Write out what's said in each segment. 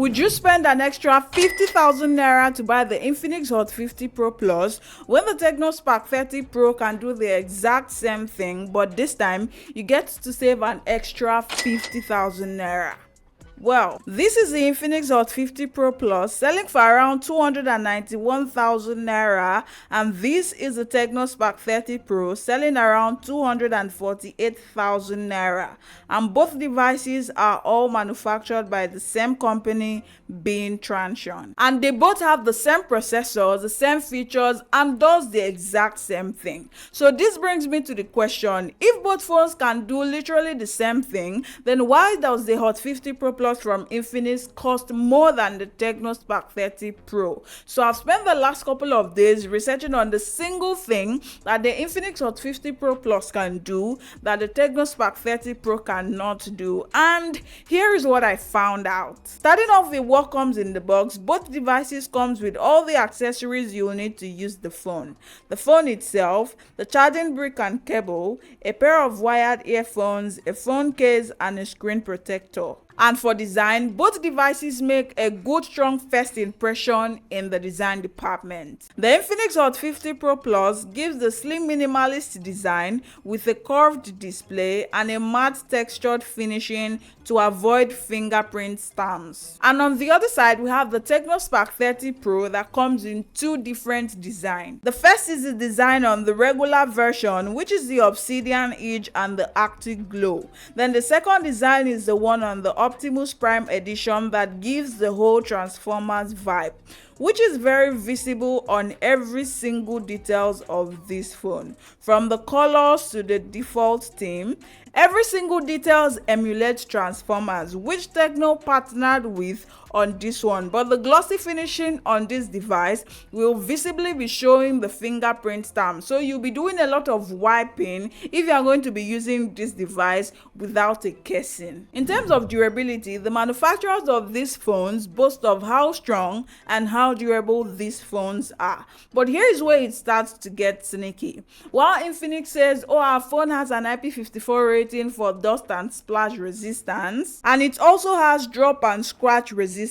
Would you spend an extra 50,000 naira to buy the Infinix Hot 50 Pro Plus when the Tecno Spark 30 Pro can do the exact same thing, but this time you get to save an extra 50,000 naira? Well, this is the Infinix Hot 50 Pro Plus selling for around 291,000 naira, and this is the Tecno Spark 30 Pro selling around 248,000 naira. And both devices are all manufactured by the same company, being Transsion. And they both have the same processors, the same features, and does the exact same thing. So this brings me to the question, if both phones can do literally the same thing, then why does the Hot 50 Pro Plus from Infinix cost more than the Tecno Spark 30 Pro? So I've spent the last couple of days researching on the single thing that the Infinix Hot 50 Pro Plus can do that the Tecno Spark 30 Pro cannot do, and here is what I found out. Starting off with what comes in the box, both devices comes with all the accessories you will need to use the phone. The phone itself, the charging brick and cable, a pair of wired earphones, a phone case, and a screen protector. And for design, both devices make a good strong first impression in the design department. The Infinix Hot 50 Pro Plus gives the slim minimalist design with a curved display and a matte textured finishing to avoid fingerprint stamps. And on the other side, we have the Tecno Spark 30 Pro that comes in two different designs. The first is the design on the regular version, which is the Obsidian Edge and the Arctic Glow. Then the second design is the one on the Optimus Prime edition that gives the whole Transformers vibe, which is very visible on every single details of this phone. From the colors to the default theme, every single details emulates Transformers, which Tecno partnered with on this one, but the glossy finishing on this device will visibly be showing the fingerprint stamp, so you'll be doing a lot of wiping if you are going to be using this device without a casing. In terms of durability, the manufacturers of these phones boast of how strong and how durable these phones are, but here is where it starts to get sneaky. While Infinix says, oh, our phone has an IP54 rating for dust and splash resistance, and it also has drop and scratch resistance,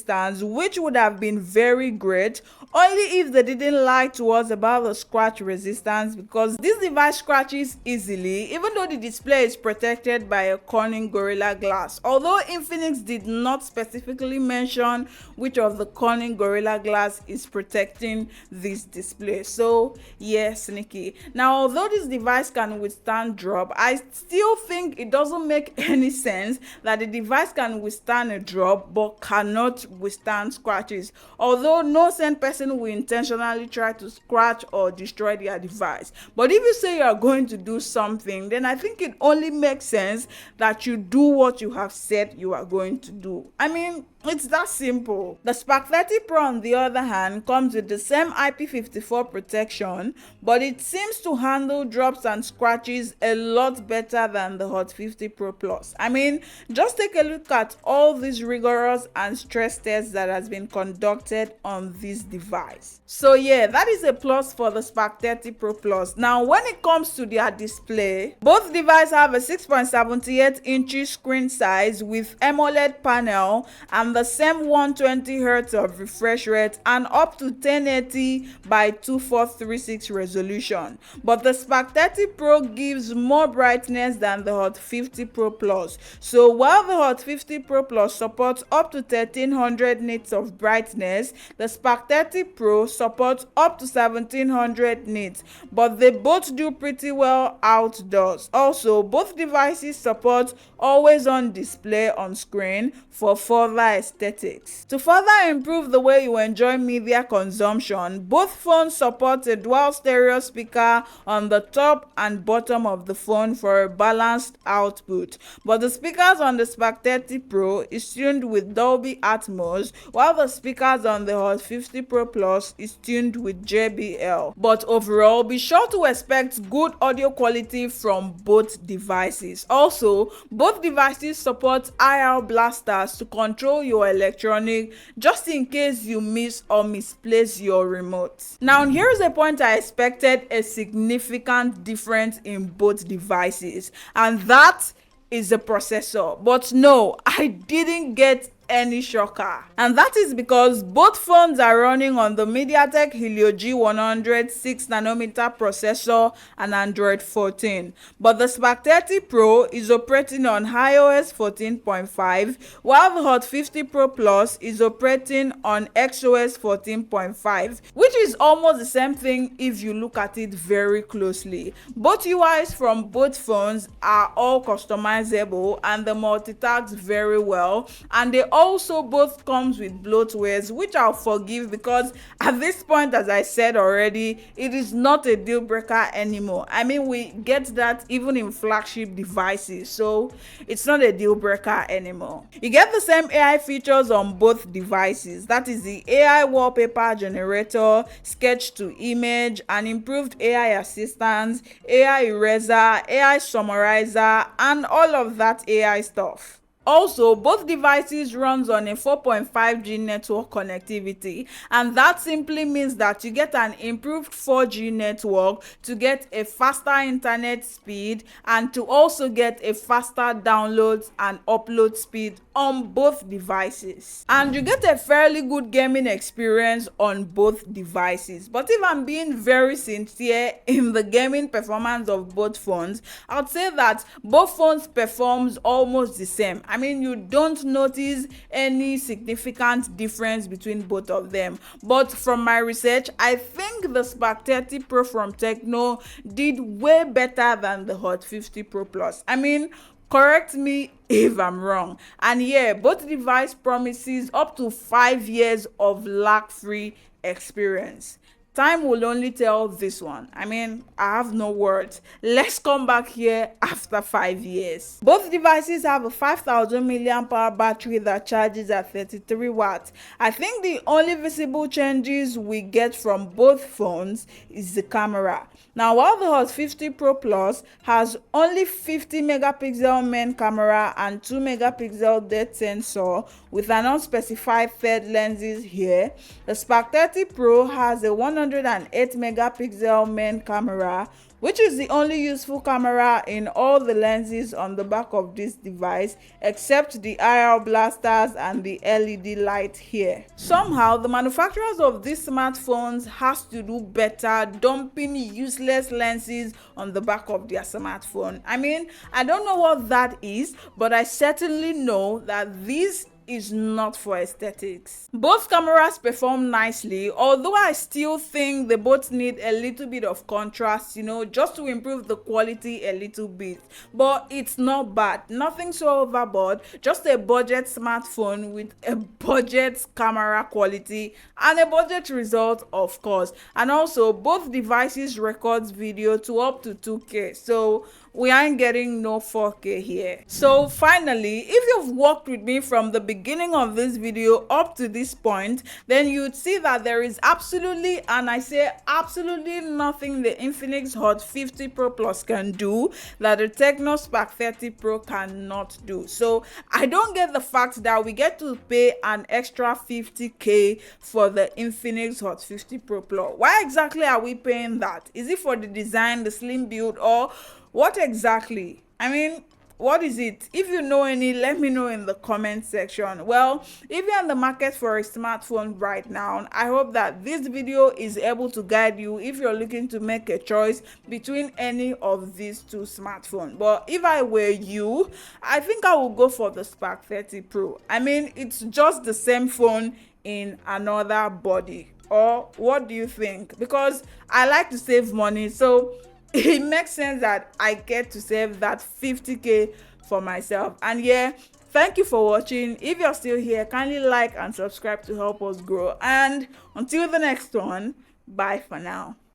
which would have been very great only if they didn't lie to us about the scratch resistance, because this device scratches easily even though the display is protected by a Corning Gorilla Glass, although Infinix did not specifically mention which of the Corning Gorilla Glass is protecting this display. So yeah, sneaky. Now, although this device can withstand drop, I still think it doesn't make any sense that the device can withstand a drop but cannot withstand scratches, although no sane person will intentionally try to scratch or destroy their device. But if you say you are going to do something, then I think it only makes sense that you do what you have said you are going to do. I mean, it's that simple. The Spark 30 Pro, on the other hand, comes with the same IP54 protection, but it seems to handle drops and scratches a lot better than the Hot 50 Pro Plus. I mean, just take a look at all these rigorous and stress tests that has been conducted on this device. So yeah, that is a plus for the Spark 30 Pro Plus. Now, when it comes to their display, both devices have a 6.78 inch screen size with AMOLED panel and the same 120 Hz of refresh rate and up to 1080 by 2436 resolution. But the Spark 30 Pro gives more brightness than the Hot 50 Pro Plus. So while the Hot 50 Pro Plus supports up to 1300 nits of brightness, the Spark 30 Pro supports up to 1700 nits, but they both do pretty well outdoors. Also, both devices support always on display on screen for further aesthetics. To further improve the way you enjoy media consumption, both phones support a dual stereo speaker on the top and bottom of the phone for a balanced output. But the speakers on the Spark 30 Pro is tuned with Dolby Atmos, while the speakers on the Hot 50 Pro Plus is tuned with JBL. But overall, be sure to expect good audio quality from both devices. Also, both devices support IR blasters to control your electronic just in case you miss or misplace your remote. Now, here's a point I expected a significant difference in both devices, and that is the processor. But no, I didn't get any shocker. And that is because both phones are running on the MediaTek Helio G100 6nm processor and Android 14. But the Spark 30 Pro is operating on iOS 14.5, while the Hot 50 Pro Plus is operating on XOS 14.5, which is almost the same thing if you look at it very closely. Both UIs from both phones are all customizable and they multitask very well, and they also both comes with bloatwares, which I'll forgive because at this point, as I said already, it is not a deal breaker anymore. I mean, we get that even in flagship devices, so it's not a deal breaker anymore. You get the same AI features on both devices, that is the AI wallpaper generator, sketch to image, and improved AI assistance, AI eraser, AI summarizer, and all of that AI stuff. Also, both devices runs on a 4.5G network connectivity, and that simply means that you get an improved 4G network to get a faster internet speed and to also get a faster downloads and upload speed on both devices. And you get a fairly good gaming experience on both devices. But if I'm being very sincere in the gaming performance of both phones, I'd say that both phones performs almost the same. I mean, you don't notice any significant difference between both of them. But from my research, I think the Spark 30 Pro from Tecno did way better than the Hot 50 Pro Plus. I mean, correct me if I'm wrong. And yeah, both device promises up to 5 years of lag-free experience. Time will only tell this one. I mean, I have no words. Let's come back here after 5 years. Both devices have a 5000 milliamp hour battery that charges at 33 watts. I think the only visible changes we get from both phones is the camera. Now, while the Hot 50 Pro Plus has only 50 megapixel main camera and 2 megapixel depth sensor with an unspecified third lenses here, the Spark 30 Pro has a 108 megapixel main camera, which is the only useful camera in all the lenses on the back of this device except the IR blasters and the LED light here. Somehow, the manufacturers of these smartphones has to do better dumping useless lenses on the back of their smartphone. I mean, I don't know what that is, but I certainly know that this is not for aesthetics. Both cameras perform nicely, although I still think they both need a little bit of contrast, just to improve the quality a little bit. But it's not bad, nothing so overboard, just a budget smartphone with a budget camera quality and a budget result, of course. And also, both devices records video to up to 2K, so we aren't getting no 4K here. So finally, if you've worked with me from the beginning of this video up to this point, then you'd see that there is absolutely, and I say absolutely, nothing the Infinix Hot 50 Pro Plus can do that the Tecno Spark 30 Pro cannot do. So I don't get the fact that we get to pay an extra 50K for the Infinix Hot 50 Pro Plus. Why exactly are we paying that? Is it for the design, the slim build, or what exactly? I mean, what is it? If you know any, let me know in the comment section. Well, if you're in the market for a smartphone right now, I hope that this video is able to guide you if you're looking to make a choice between any of these two smartphones. But if I were you, I think I will go for the Spark 30 Pro. I mean, it's just the same phone in another body. Or what do you think? Because I like to save money, so it makes sense that I get to save that 50K for myself. And yeah, thank you for watching. If you're still here, kindly like and subscribe to help us grow. And until the next one, bye for now.